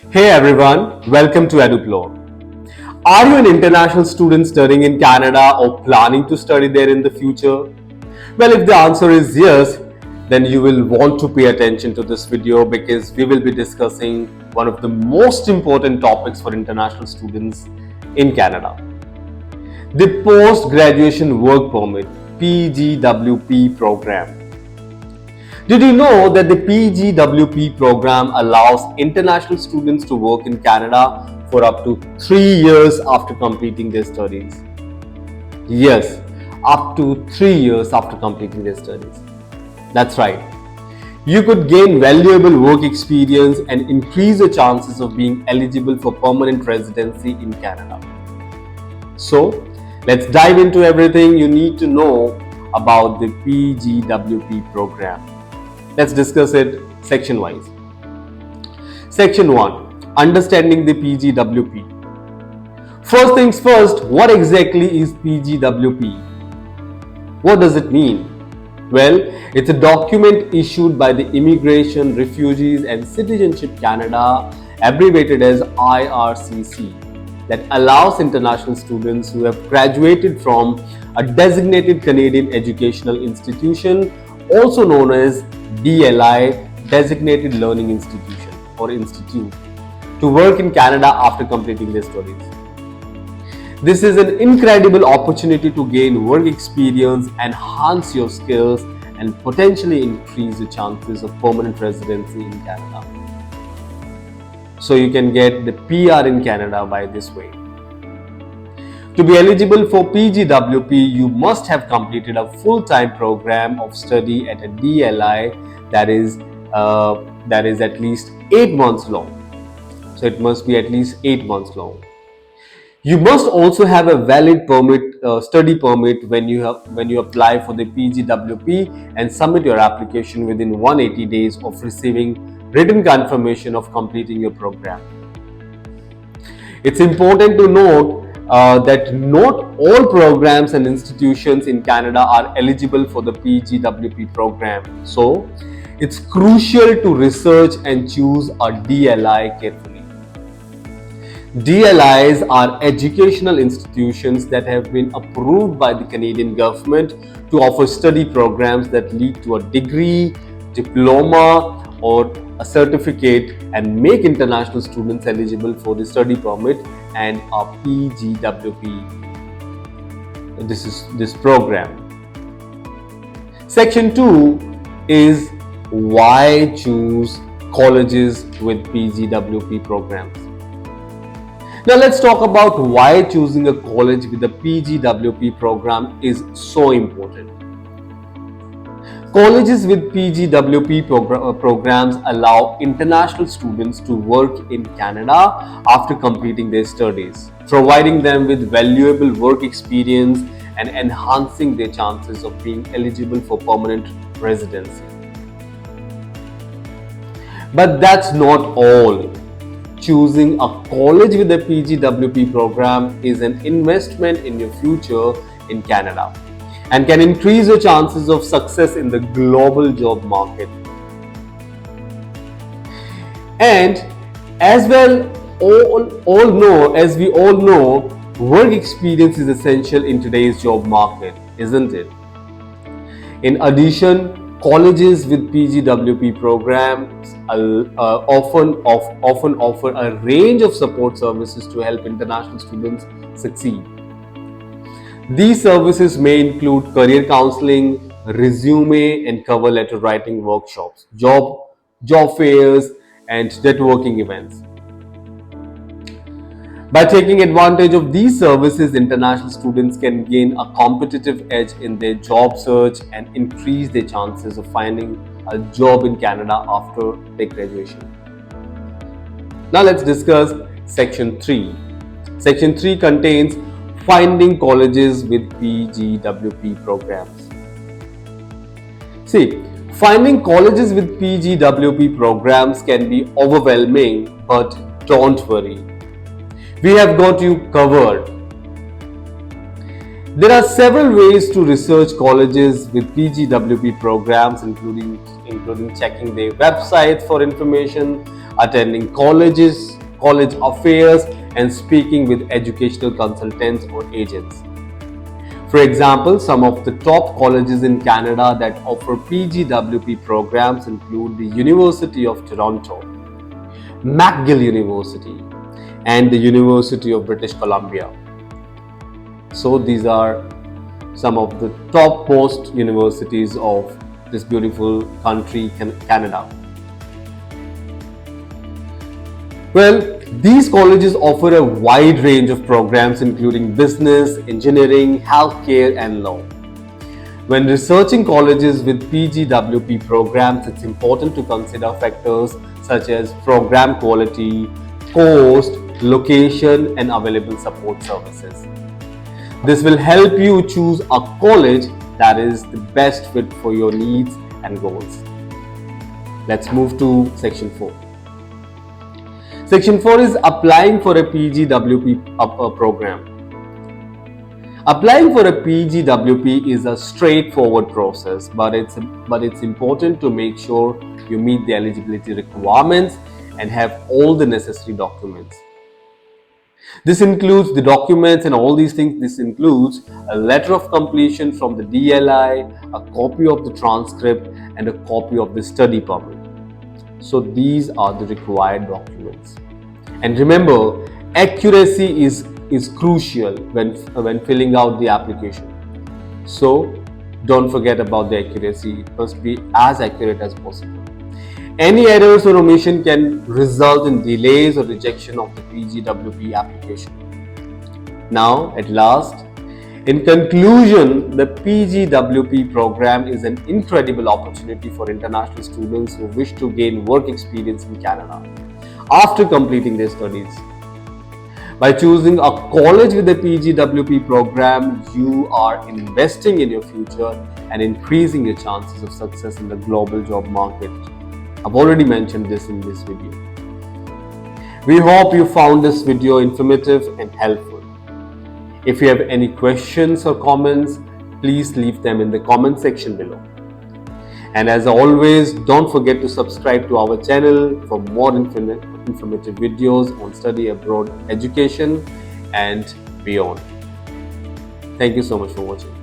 Hey everyone, welcome to Eduplor. Are you an international student studying in Canada or planning to study there in the future? Well, if the answer is yes, then you will want to pay attention to this video because we will be discussing one of the most important topics for international students in Canada. The Post-Graduation Work Permit PGWP program. Did you know that the PGWP program allows international students to work in Canada for up to 3 years after completing their studies? Yes, up to 3 years after completing their studies. That's right. You could gain valuable work experience and increase the chances of being eligible for permanent residency in Canada. So, let's dive into everything you need to know about the PGWP program. Let's discuss it section wise. Section 1, Understanding the PGWP. First things first, what exactly is PGWP? What does it mean? Well, it's a document issued by the Immigration, Refugees and Citizenship Canada, abbreviated as IRCC, that allows international students who have graduated from a designated Canadian educational institution, also known as DLI, Designated Learning Institution or Institute, to work in Canada after completing their studies. This is an incredible opportunity to gain work experience, enhance your skills, and potentially increase the chances of permanent residency in Canada. So you can get the PR in Canada by this way. To be eligible for PGWP, you must have completed a full-time program of study at a DLI that is at least 8 months long. So it must be at least 8 months long. You must also have a valid study permit when you apply for the PGWP and submit your application within 180 days of receiving written confirmation of completing your program. It's important to note that not all programs and institutions in Canada are eligible for the PGWP program. So, it's crucial to research and choose a DLI carefully. DLIs are educational institutions that have been approved by the Canadian government to offer study programs that lead to a degree, diploma, or a certificate and make international students eligible for the study permit and a PGWP. This program. Section 2 is why choose colleges with PGWP programs. Now let's talk about why choosing a college with a PGWP program is so important. Colleges with PGWP programs allow international students to work in Canada after completing their studies, providing them with valuable work experience and enhancing their chances of being eligible for permanent residency. But that's not all. Choosing a college with a PGWP program is an investment in your future in Canada and can increase your chances of success in the global job market. And as we all know, work experience is essential in today's job market, isn't it? In addition, colleges with PGWP programs often offer a range of support services to help international students succeed. These services may include career counseling, resume and cover letter writing workshops, job fairs, and networking events. By taking advantage of these services, international students can gain a competitive edge in their job search and increase their chances of finding a job in Canada after their graduation. Now let's discuss Section 3. Section 3 contains finding colleges with PGWP programs. See, finding colleges with PGWP programs can be overwhelming, but don't worry. We have got you covered. There are several ways to research colleges with PGWP programs, including checking their websites for information, attending college affairs, and speaking with educational consultants or agents. For example, some of the top colleges in Canada that offer PGWP programs include the University of Toronto, McGill University, and the University of British Columbia. So these are some of the topmost universities of this beautiful country, Canada. Well, these colleges offer a wide range of programs including business, engineering, healthcare, and law. When researching colleges with PGWP programs, it's important to consider factors such as program quality, cost, location, and available support services. This will help you choose a college that is the best fit for your needs and goals. Let's move to Section 4. Section 4 is applying for a PGWP program. Applying for a PGWP is a straightforward process, but it's important to make sure you meet the eligibility requirements and have all the necessary documents. This includes the documents and all these things. This includes a letter of completion from the DLI, a copy of the transcript, and a copy of the study permit. So these are the required documents. And remember, accuracy is crucial when filling out the application. So don't forget about the accuracy. It must be as accurate as possible. Any errors or omission can result in delays or rejection of the PGWP application. Now, at last, in conclusion, the PGWP program is an incredible opportunity for international students who wish to gain work experience in Canada after completing their studies. By choosing a college with a PGWP program, you are investing in your future and increasing your chances of success in the global job market. I've already mentioned this in this video. We hope you found this video informative and helpful. If you have any questions or comments, please leave them in the comment section below. And as always, don't forget to subscribe to our channel for more informative videos on study abroad education and beyond. Thank you so much for watching.